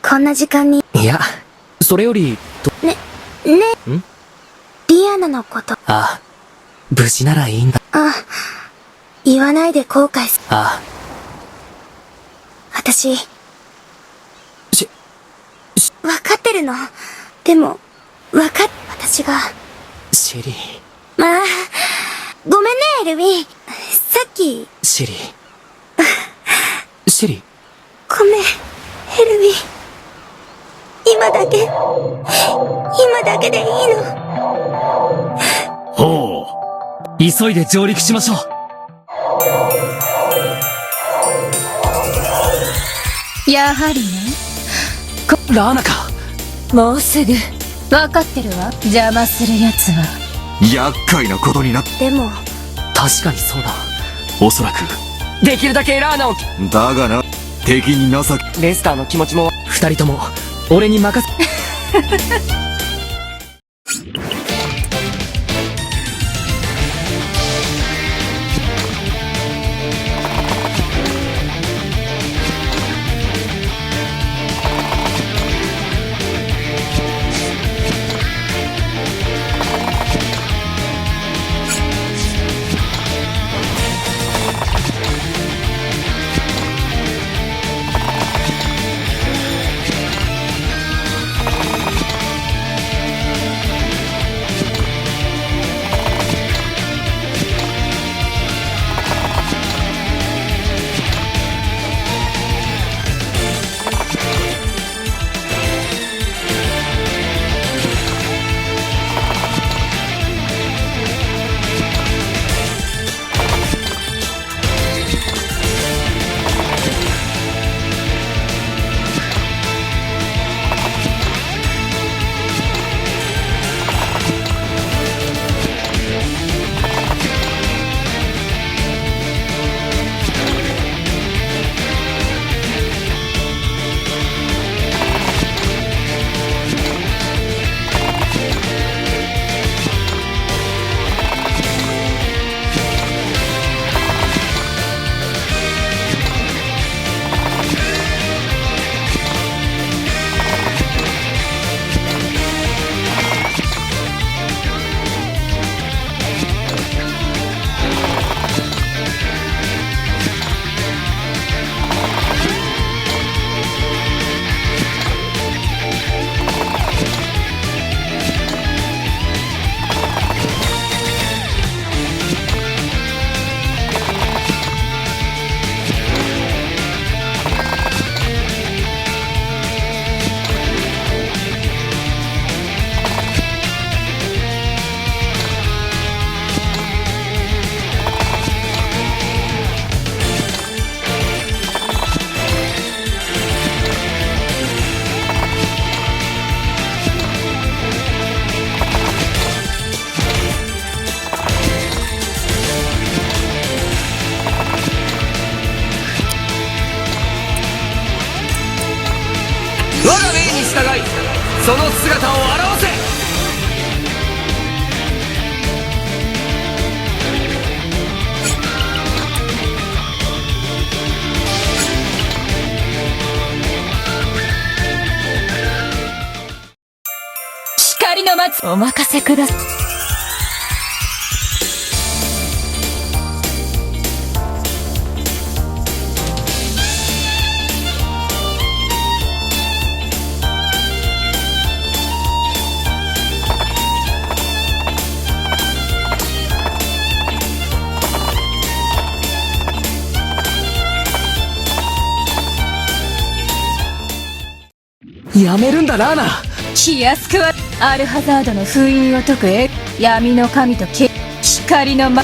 こんな時間に。いや、それより、ね、ん？リアナのこと。ああ、無事ならいいんだ。言わないで後悔す。ああ。私、わかってるの。でも、私が。シェリー。まあ、ごめんね、エルヴィン。さっき。シェリー。シェリー。ごめん、エルヴィン。今だけでいいの。ほう。急いで上陸しましょう。やはりね。ラーナか。もうすぐ。わかってるわ。邪魔する奴は。厄介なことになっ。でも。確かにそうだ。おそらく、できるだけラーナを。だがな、敵に情け。レスターの気持ちも、二人とも、俺に任せ。我が命に従い、その姿を現せ。光の松、お任せください。やめるんだラーナ。気安くはアルハザードの封印を解く闇の神と光の魔。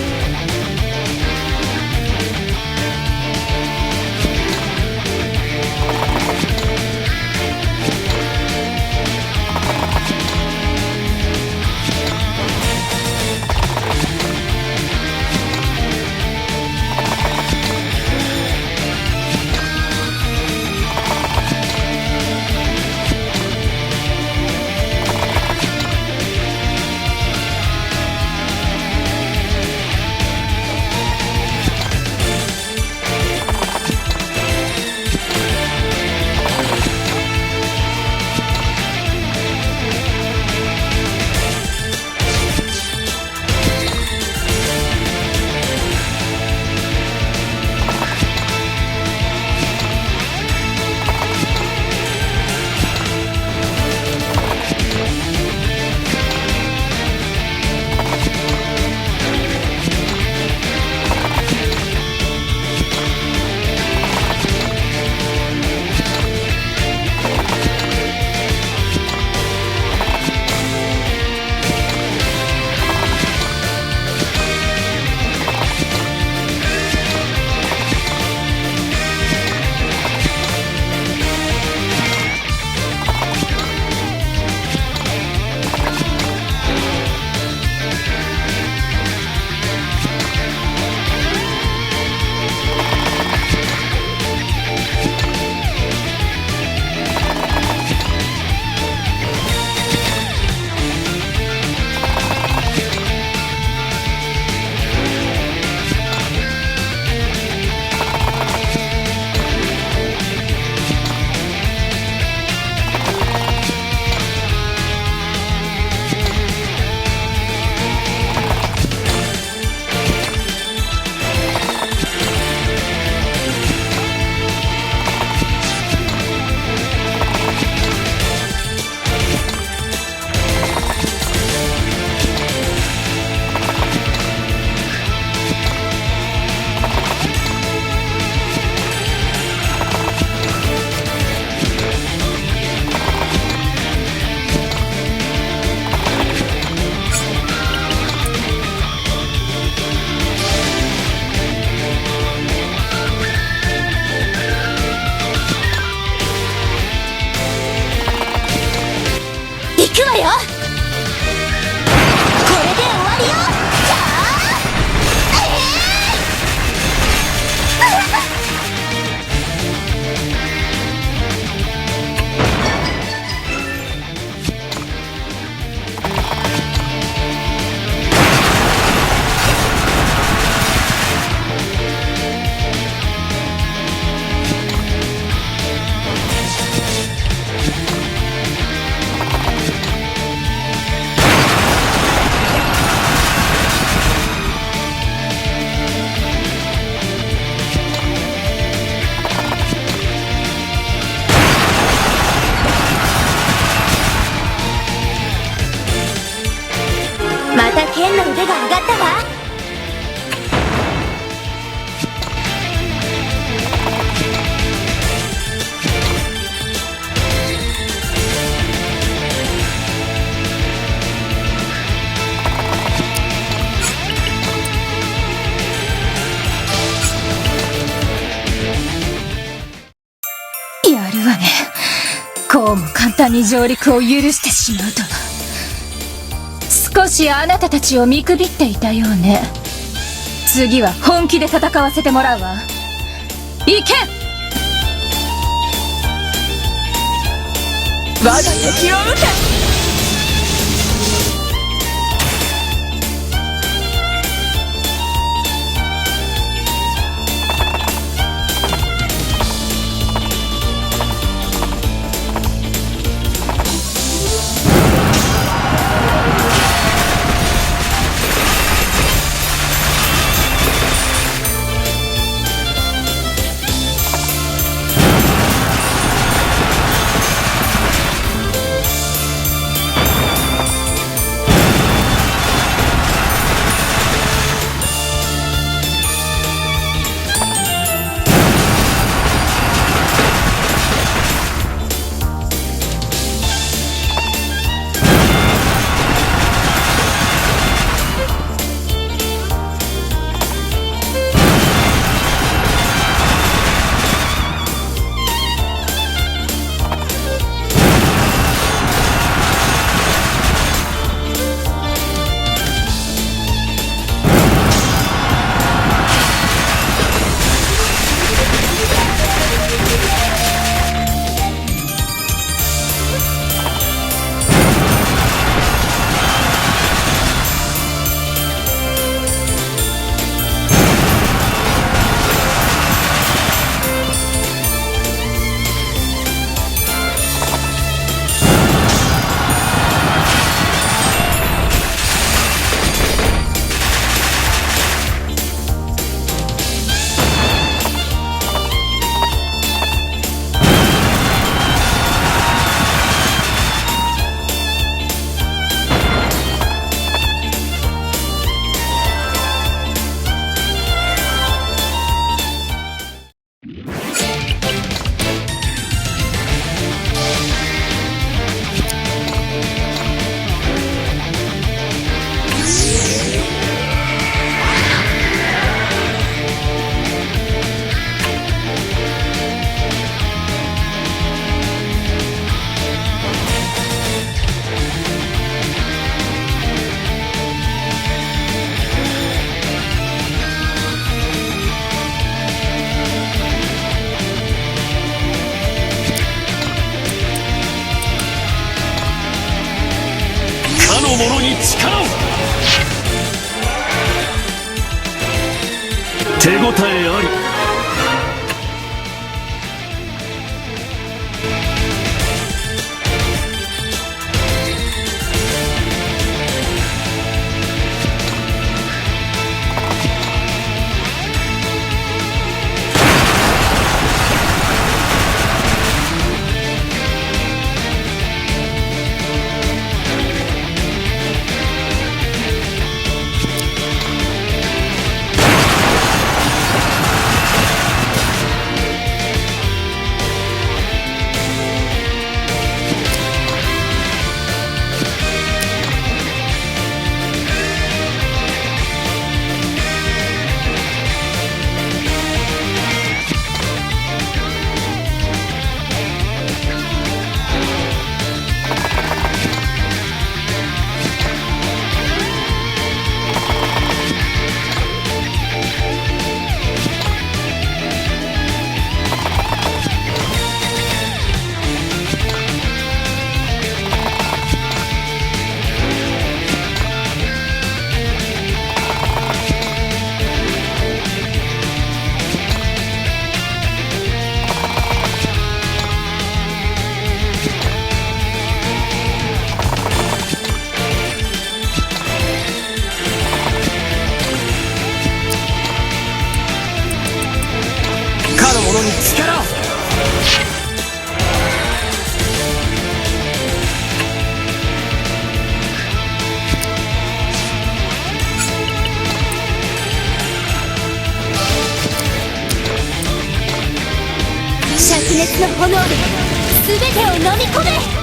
くわよ。これで終わりよ。また剣の腕が上がったわ。やるわね。こうも簡単に上陸を許してしまうとは。少しあなたたちを見くびっていたようね。次は本気で戦わせてもらうわ。行け！我が敵を撃て。者に力を。手応えあり。スの炎で全てを飲み込め。